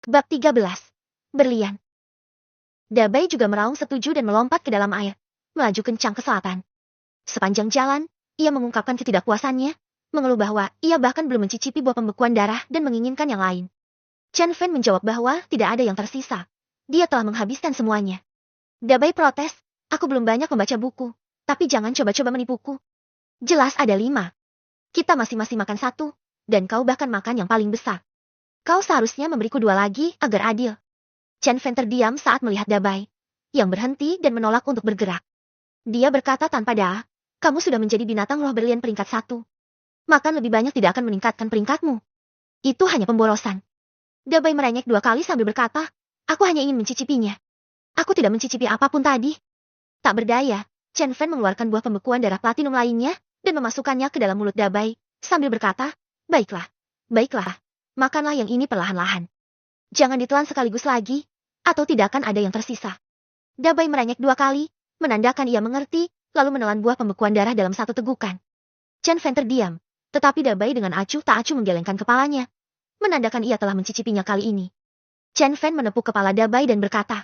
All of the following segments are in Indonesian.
Bab 13. Berlian. Dabai juga meraung setuju dan melompat ke dalam air, melaju kencang ke selatan. Sepanjang jalan, ia mengungkapkan ketidakpuasannya, mengeluh bahwa ia bahkan belum mencicipi buah pembekuan darah dan menginginkan yang lain. Chen Fan menjawab bahwa tidak ada yang tersisa. Dia telah menghabiskan semuanya. Dabai protes, aku belum banyak membaca buku, tapi jangan coba-coba menipuku. Jelas ada 5. Kita masing-masing makan 1, dan kau bahkan makan yang paling besar. Kau seharusnya memberiku 2 lagi agar adil. Chen Fan terdiam saat melihat Dabai, yang berhenti dan menolak untuk bergerak. Dia berkata tanpa dah, kamu sudah menjadi binatang roh berlian peringkat 1. Makan lebih banyak tidak akan meningkatkan peringkatmu. Itu hanya pemborosan. Dabai merengek 2 kali sambil berkata, aku hanya ingin mencicipinya. Aku tidak mencicipi apapun tadi. Tak berdaya, Chen Fan mengeluarkan buah pembekuan darah platinum lainnya, dan memasukkannya ke dalam mulut Dabai, sambil berkata, baiklah, baiklah. Makanlah yang ini perlahan-lahan. Jangan ditelan sekaligus lagi, atau tidak akan ada yang tersisa. Dabai merengek 2 kali, menandakan ia mengerti, lalu menelan buah pembekuan darah dalam satu tegukan. Chen Fan terdiam, tetapi Dabai dengan acuh tak acuh menggelengkan kepalanya, menandakan ia telah mencicipinya kali ini. Chen Fan menepuk kepala Dabai dan berkata,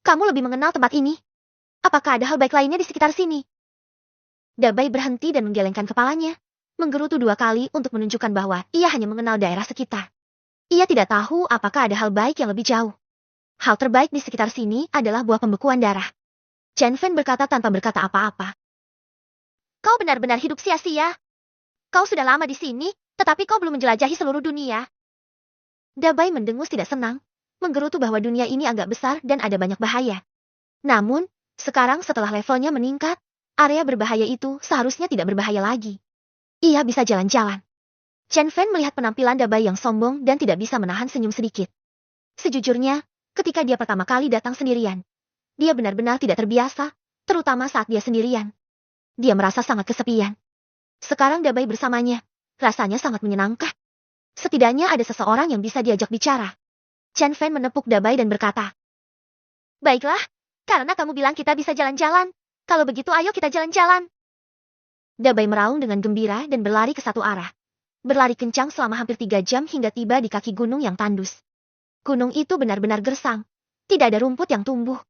kamu lebih mengenal tempat ini? Apakah ada hal baik lainnya di sekitar sini? Dabai berhenti dan menggelengkan kepalanya, menggerutu 2 kali untuk menunjukkan bahwa ia hanya mengenal daerah sekitar. Ia tidak tahu apakah ada hal baik yang lebih jauh. Hal terbaik di sekitar sini adalah buah pembekuan darah. Chen Fan berkata tanpa berkata apa-apa. Kau benar-benar hidup sia-sia. Kau sudah lama di sini, tetapi kau belum menjelajahi seluruh dunia. Dabai mendengus tidak senang, menggerutu bahwa dunia ini agak besar dan ada banyak bahaya. Namun, sekarang setelah levelnya meningkat, area berbahaya itu seharusnya tidak berbahaya lagi. Ia bisa jalan-jalan. Chen Fan melihat penampilan Dabai yang sombong dan tidak bisa menahan senyum sedikit. Sejujurnya, ketika dia pertama kali datang sendirian, dia benar-benar tidak terbiasa, terutama saat dia sendirian. Dia merasa sangat kesepian. Sekarang Dabai bersamanya, rasanya sangat menyenangkan. Setidaknya ada seseorang yang bisa diajak bicara. Chen Fan menepuk Dabai dan berkata, baiklah, karena kamu bilang kita bisa jalan-jalan. Kalau begitu ayo kita jalan-jalan. Dabai meraung dengan gembira dan berlari ke satu arah. Berlari kencang selama hampir 3 jam hingga tiba di kaki gunung yang tandus. Gunung itu benar-benar gersang. Tidak ada rumput yang tumbuh.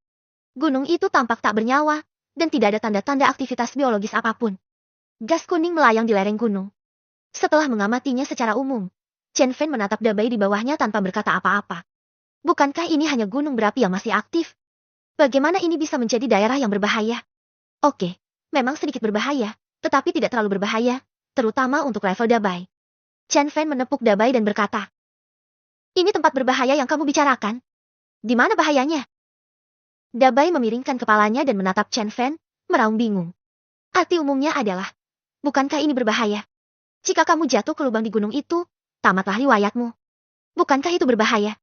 Gunung itu tampak tak bernyawa, dan tidak ada tanda-tanda aktivitas biologis apapun. Gas kuning melayang di lereng gunung. Setelah mengamatinya secara umum, Chen Fan menatap Dabai di bawahnya tanpa berkata apa-apa. Bukankah ini hanya gunung berapi yang masih aktif? Bagaimana ini bisa menjadi daerah yang berbahaya? Oke, memang sedikit berbahaya, tetapi tidak terlalu berbahaya, terutama untuk level Dabai. Chen Fan menepuk Dabai dan berkata, ini tempat berbahaya yang kamu bicarakan? Di mana bahayanya? Dabai memiringkan kepalanya dan menatap Chen Fan, meraung bingung. Arti umumnya adalah, bukankah ini berbahaya? Jika kamu jatuh ke lubang di gunung itu, tamatlah riwayatmu. Bukankah itu berbahaya?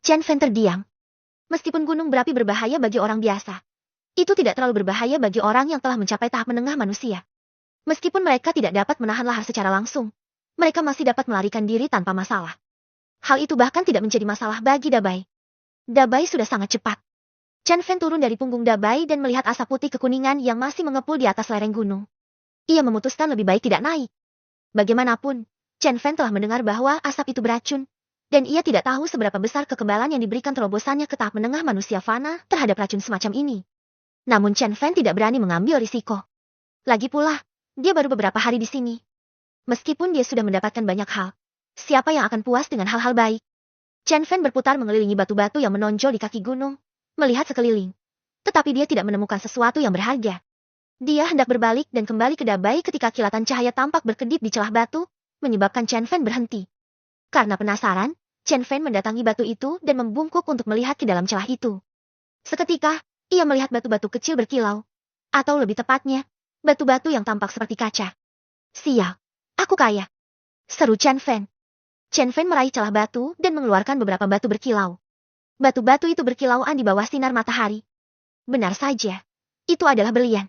Chen Fan terdiam. Meskipun gunung berapi berbahaya bagi orang biasa, itu tidak terlalu berbahaya bagi orang yang telah mencapai tahap menengah manusia. Meskipun mereka tidak dapat menahan lahar secara langsung, mereka masih dapat melarikan diri tanpa masalah. Hal itu bahkan tidak menjadi masalah bagi Dabai. Dabai sudah sangat cepat. Chen Fan turun dari punggung Dabai dan melihat asap putih kekuningan yang masih mengepul di atas lereng gunung. Ia memutuskan lebih baik tidak naik. Bagaimanapun, Chen Fan telah mendengar bahwa asap itu beracun, dan ia tidak tahu seberapa besar kekebalan yang diberikan terobosannya ke tahap menengah manusia fana terhadap racun semacam ini. Namun Chen Fan tidak berani mengambil risiko. Lagi pula, dia baru beberapa hari di sini. Meskipun dia sudah mendapatkan banyak hal, siapa yang akan puas dengan hal-hal baik? Chen Fan berputar mengelilingi batu-batu yang menonjol di kaki gunung, melihat sekeliling. Tetapi dia tidak menemukan sesuatu yang berharga. Dia hendak berbalik dan kembali ke Dabai ketika kilatan cahaya tampak berkedip di celah batu, menyebabkan Chen Fan berhenti. Karena penasaran, Chen Fan mendatangi batu itu dan membungkuk untuk melihat ke dalam celah itu. Seketika, ia melihat batu-batu kecil berkilau. Atau lebih tepatnya, batu-batu yang tampak seperti kaca. Sial, aku kaya, seru Chen Fan. Chen Fan meraih celah batu dan mengeluarkan beberapa batu berkilau. Batu-batu itu berkilauan di bawah sinar matahari. Benar saja, itu adalah berlian.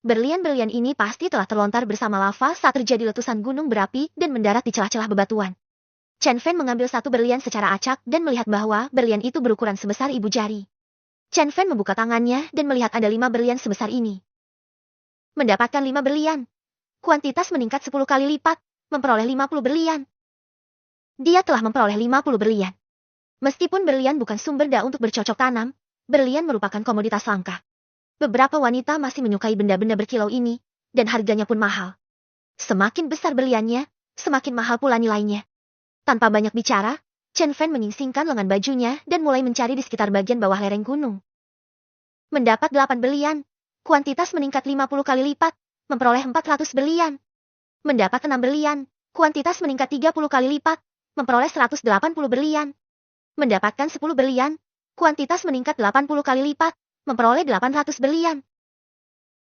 Berlian-berlian ini pasti telah terlontar bersama lava saat terjadi letusan gunung berapi dan mendarat di celah-celah bebatuan. Chen Fan mengambil satu berlian secara acak dan melihat bahwa berlian itu berukuran sebesar ibu jari. Chen Fan membuka tangannya dan melihat ada 5 berlian sebesar ini. Mendapatkan 5 berlian. Kuantitas meningkat 10 kali lipat, memperoleh 50 berlian. Dia telah memperoleh 50 berlian. Meskipun berlian bukan sumber da untuk bercocok tanam, berlian merupakan komoditas langka. Beberapa wanita masih menyukai benda-benda berkilau ini, dan harganya pun mahal. Semakin besar berliannya, semakin mahal pula nilainya. Tanpa banyak bicara, Chen Fan menyingsingkan lengan bajunya dan mulai mencari di sekitar bagian bawah lereng gunung. Mendapat 8 berlian, kuantitas meningkat 50 kali lipat, memperoleh 400 berlian. Mendapat 6 berlian, kuantitas meningkat 30 kali lipat, memperoleh 180 berlian. Mendapatkan 10 berlian, kuantitas meningkat 80 kali lipat, memperoleh 800 berlian.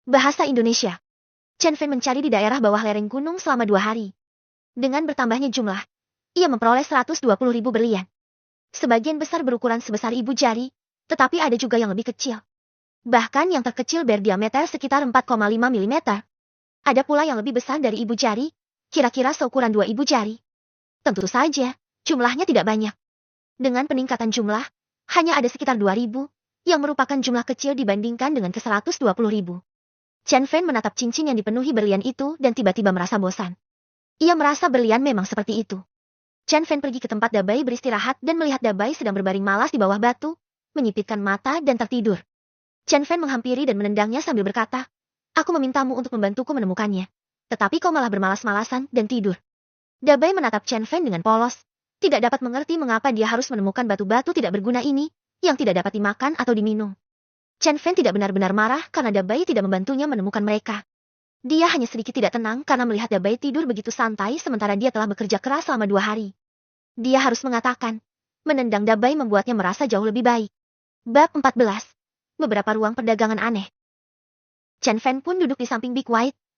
Bahasa Indonesia. Chen Fan mencari di daerah bawah lereng gunung selama 2 hari. Dengan bertambahnya jumlah, ia memperoleh 120.000 berlian. Sebagian besar berukuran sebesar ibu jari, tetapi ada juga yang lebih kecil. Bahkan yang terkecil berdiameter sekitar 4,5 mm. Ada pula yang lebih besar dari ibu jari, kira-kira seukuran 2 ibu jari. Tentu saja, jumlahnya tidak banyak. Dengan peningkatan jumlah, hanya ada sekitar 2.000, yang merupakan jumlah kecil dibandingkan dengan ke-120.000. Chen Fan menatap cincin yang dipenuhi berlian itu dan tiba-tiba merasa bosan. Ia merasa berlian memang seperti itu. Chen Fan pergi ke tempat Dabai beristirahat dan melihat Dabai sedang berbaring malas di bawah batu, menyipitkan mata dan tertidur. Chen Fan menghampiri dan menendangnya sambil berkata, "Aku memintamu untuk membantuku menemukannya. Tetapi kau malah bermalas-malasan dan tidur." Dabai menatap Chen Fan dengan polos, tidak dapat mengerti mengapa dia harus menemukan batu-batu tidak berguna ini, yang tidak dapat dimakan atau diminum. Chen Fan tidak benar-benar marah karena Dabai tidak membantunya menemukan mereka. Dia hanya sedikit tidak tenang karena melihat Dabai tidur begitu santai sementara dia telah bekerja keras selama 2 hari. Dia harus mengatakan, menendang Dabai membuatnya merasa jauh lebih baik. Bab 14. Beberapa ruang perdagangan aneh. Chen Fan pun duduk di samping Big White,